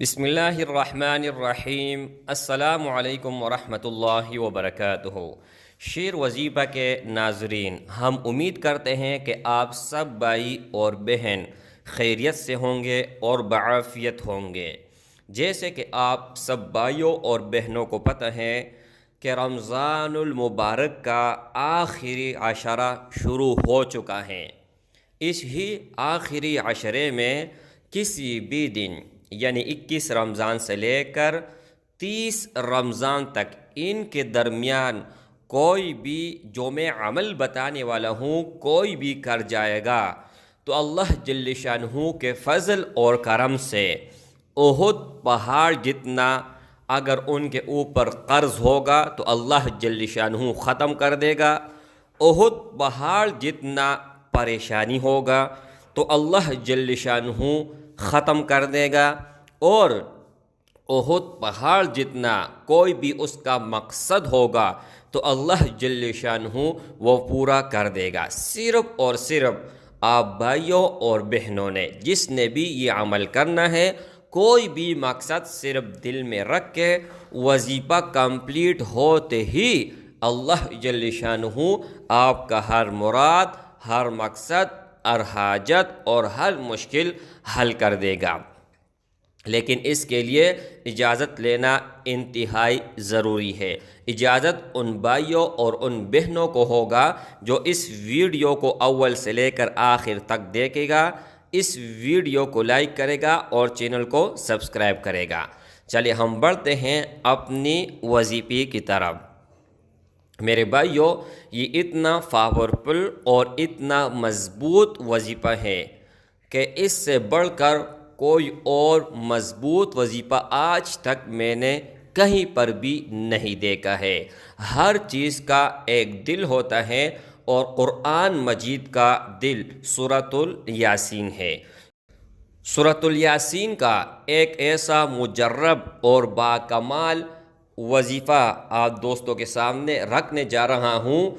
بسم اللہ الرحمن الرحیم۔ السلام علیکم ورحمۃ اللہ وبرکاتہ۔ شیر وظیفہ کے ناظرین، ہم امید کرتے ہیں کہ آپ سب بھائی اور بہن خیریت سے ہوں گے اور بعافیت ہوں گے۔ جیسے کہ آپ سب بھائیوں اور بہنوں کو پتہ ہے کہ رمضان المبارک کا آخری عشرہ شروع ہو چکا ہے۔ اس ہی آخری عشرے میں کسی بھی دن یعنی 21 رمضان سے لے کر 30 رمضان تک ان کے درمیان کوئی بھی جو میں عمل بتانے والا ہوں کوئی بھی کر جائے گا تو اللہ جل شانہ کے فضل اور کرم سے احد پہاڑ جتنا اگر ان کے اوپر قرض ہوگا تو اللہ جل شانہ ختم کر دے گا۔ احد پہاڑ جتنا پریشانی ہوگا تو اللہ جل شانہ ختم کر دے گا، اور احد پہاڑ جتنا کوئی بھی اس کا مقصد ہوگا تو اللہ جل شانہ وہ پورا کر دے گا۔ صرف اور صرف آپ بھائیوں اور بہنوں نے جس نے بھی یہ عمل کرنا ہے، کوئی بھی مقصد صرف دل میں رکھ کے وظیفہ کمپلیٹ ہوتے ہی اللہ جل شانہ آپ کا ہر مراد، ہر مقصد، ہر حاجت اور ہر مشکل حل کر دے گا۔ لیکن اس کے لیے اجازت لینا انتہائی ضروری ہے۔ اجازت ان بھائیوں اور ان بہنوں کو ہوگا جو اس ویڈیو کو اول سے لے کر آخر تک دیکھے گا، اس ویڈیو کو لائک کرے گا اور چینل کو سبسکرائب کرے گا۔ چلیے ہم بڑھتے ہیں اپنی وظیفے کی طرف۔ میرے بھائیوں، یہ اتنا پاورفل اور اتنا مضبوط وظیفہ ہے کہ اس سے بڑھ کر کوئی اور مضبوط وظیفہ آج تک میں نے کہیں پر بھی نہیں دیکھا ہے۔ ہر چیز کا ایک دل ہوتا ہے اور قرآن مجید کا دل سورۃ الیاسین ہے۔ سورۃ الیاسین کا ایک ایسا مجرب اور باکمال وظیفہ آپ دوستوں کے سامنے رکھنے جا رہا ہوں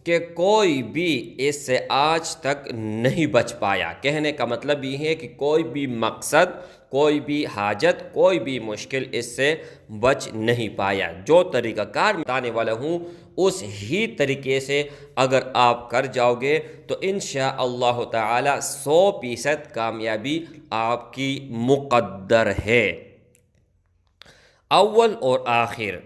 کہ کوئی بھی اس سے آج تک نہیں بچ پایا۔ کہنے کا مطلب یہ ہے کہ کوئی بھی مقصد، کوئی بھی حاجت، کوئی بھی مشکل اس سے بچ نہیں پایا۔ جو طریقہ کار بتانے والا ہوں اس ہی طریقے سے اگر آپ کر جاؤ گے تو انشاءاللہ تعالی 100% کامیابی آپ کی مقدر ہے۔ اول اور آخر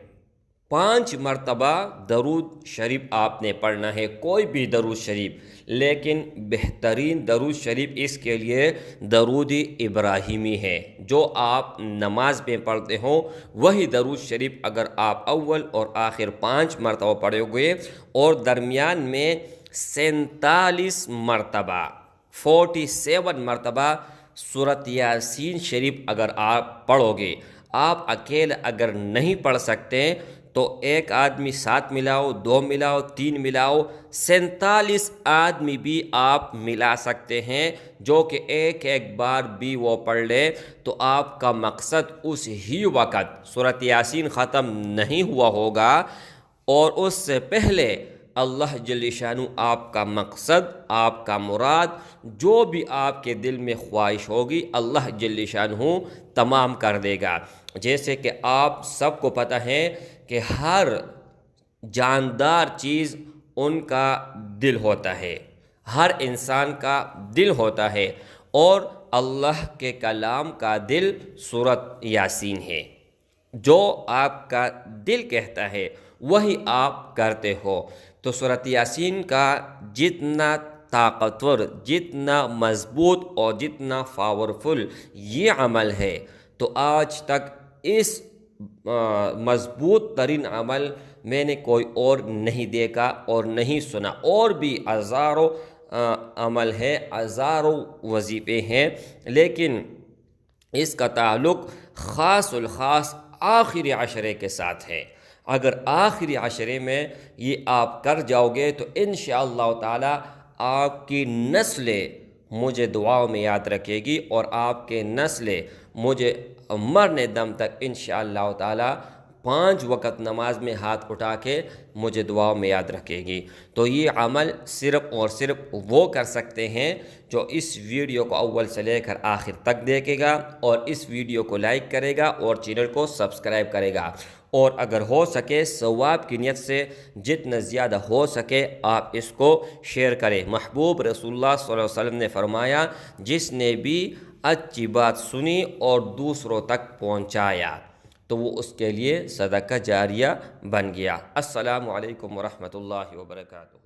5 مرتبہ درود شریف آپ نے پڑھنا ہے، کوئی بھی درود شریف، لیکن بہترین درود شریف اس کے لیے درود ابراہیمی ہے جو آپ نماز میں پڑھتے ہو۔ وہی درود شریف اگر آپ اول اور آخر 5 مرتبہ پڑھو گے اور درمیان میں 47 مرتبہ 47 مرتبہ سورۃ یاسین شریف اگر آپ پڑھو گے، آپ اکیلے اگر نہیں پڑھ سکتے تو ایک آدمی ساتھ ملاؤ، 2 ملاؤ، 3 ملاؤ، 47 آدمی بھی آپ ملا سکتے ہیں جو کہ ایک ایک بار بھی وہ پڑھ لے تو آپ کا مقصد اس ہی وقت سورۃ یاسین ختم نہیں ہوا ہوگا، اور اس سے پہلے اللہ جل شانہ آپ کا مقصد، آپ کا مراد، جو بھی آپ کے دل میں خواہش ہوگی اللہ جل شانہ تمام کر دے گا۔ جیسے کہ آپ سب کو پتہ ہے کہ ہر جاندار چیز ان کا دل ہوتا ہے، ہر انسان کا دل ہوتا ہے، اور اللہ کے کلام کا دل سورۃ یاسین ہے۔ جو آپ کا دل کہتا ہے وہی آپ کرتے ہو۔ تو سورۃ یاسین کا جتنا طاقتور، جتنا مضبوط اور جتنا پاورفل یہ عمل ہے تو آج تک اس مضبوط ترین عمل میں نے کوئی اور نہیں دیکھا اور نہیں سنا۔ اور بھی ہزاروں عمل ہے، ہزاروں وظیفے ہیں، لیکن اس کا تعلق خاص الخاص آخری عشرے کے ساتھ ہے۔ اگر آخری عشرے میں یہ آپ کر جاؤ گے تو انشاءاللہ تعالی آپ کی نسلیں مجھے دعاؤں میں یاد رکھے گی، اور آپ کے نسلیں مجھے مرنے دم تک انشاءاللہ تعالی 5 وقت نماز میں ہاتھ اٹھا کے مجھے دعاؤں میں یاد رکھے گی۔ تو یہ عمل صرف اور صرف وہ کر سکتے ہیں جو اس ویڈیو کو اول سے لے کر آخر تک دیکھے گا اور اس ویڈیو کو لائک کرے گا اور چینل کو سبسکرائب کرے گا، اور اگر ہو سکے ثواب کی نیت سے جتنا زیادہ ہو سکے آپ اس کو شیئر کریں۔ محبوب رسول اللہ صلی اللہ علیہ وسلم نے فرمایا، جس نے بھی اچھی بات سنی اور دوسروں تک پہنچایا تو وہ اس کے لیے صدقہ جاریہ بن گیا۔ السلام علیکم ورحمۃ اللہ وبرکاتہ۔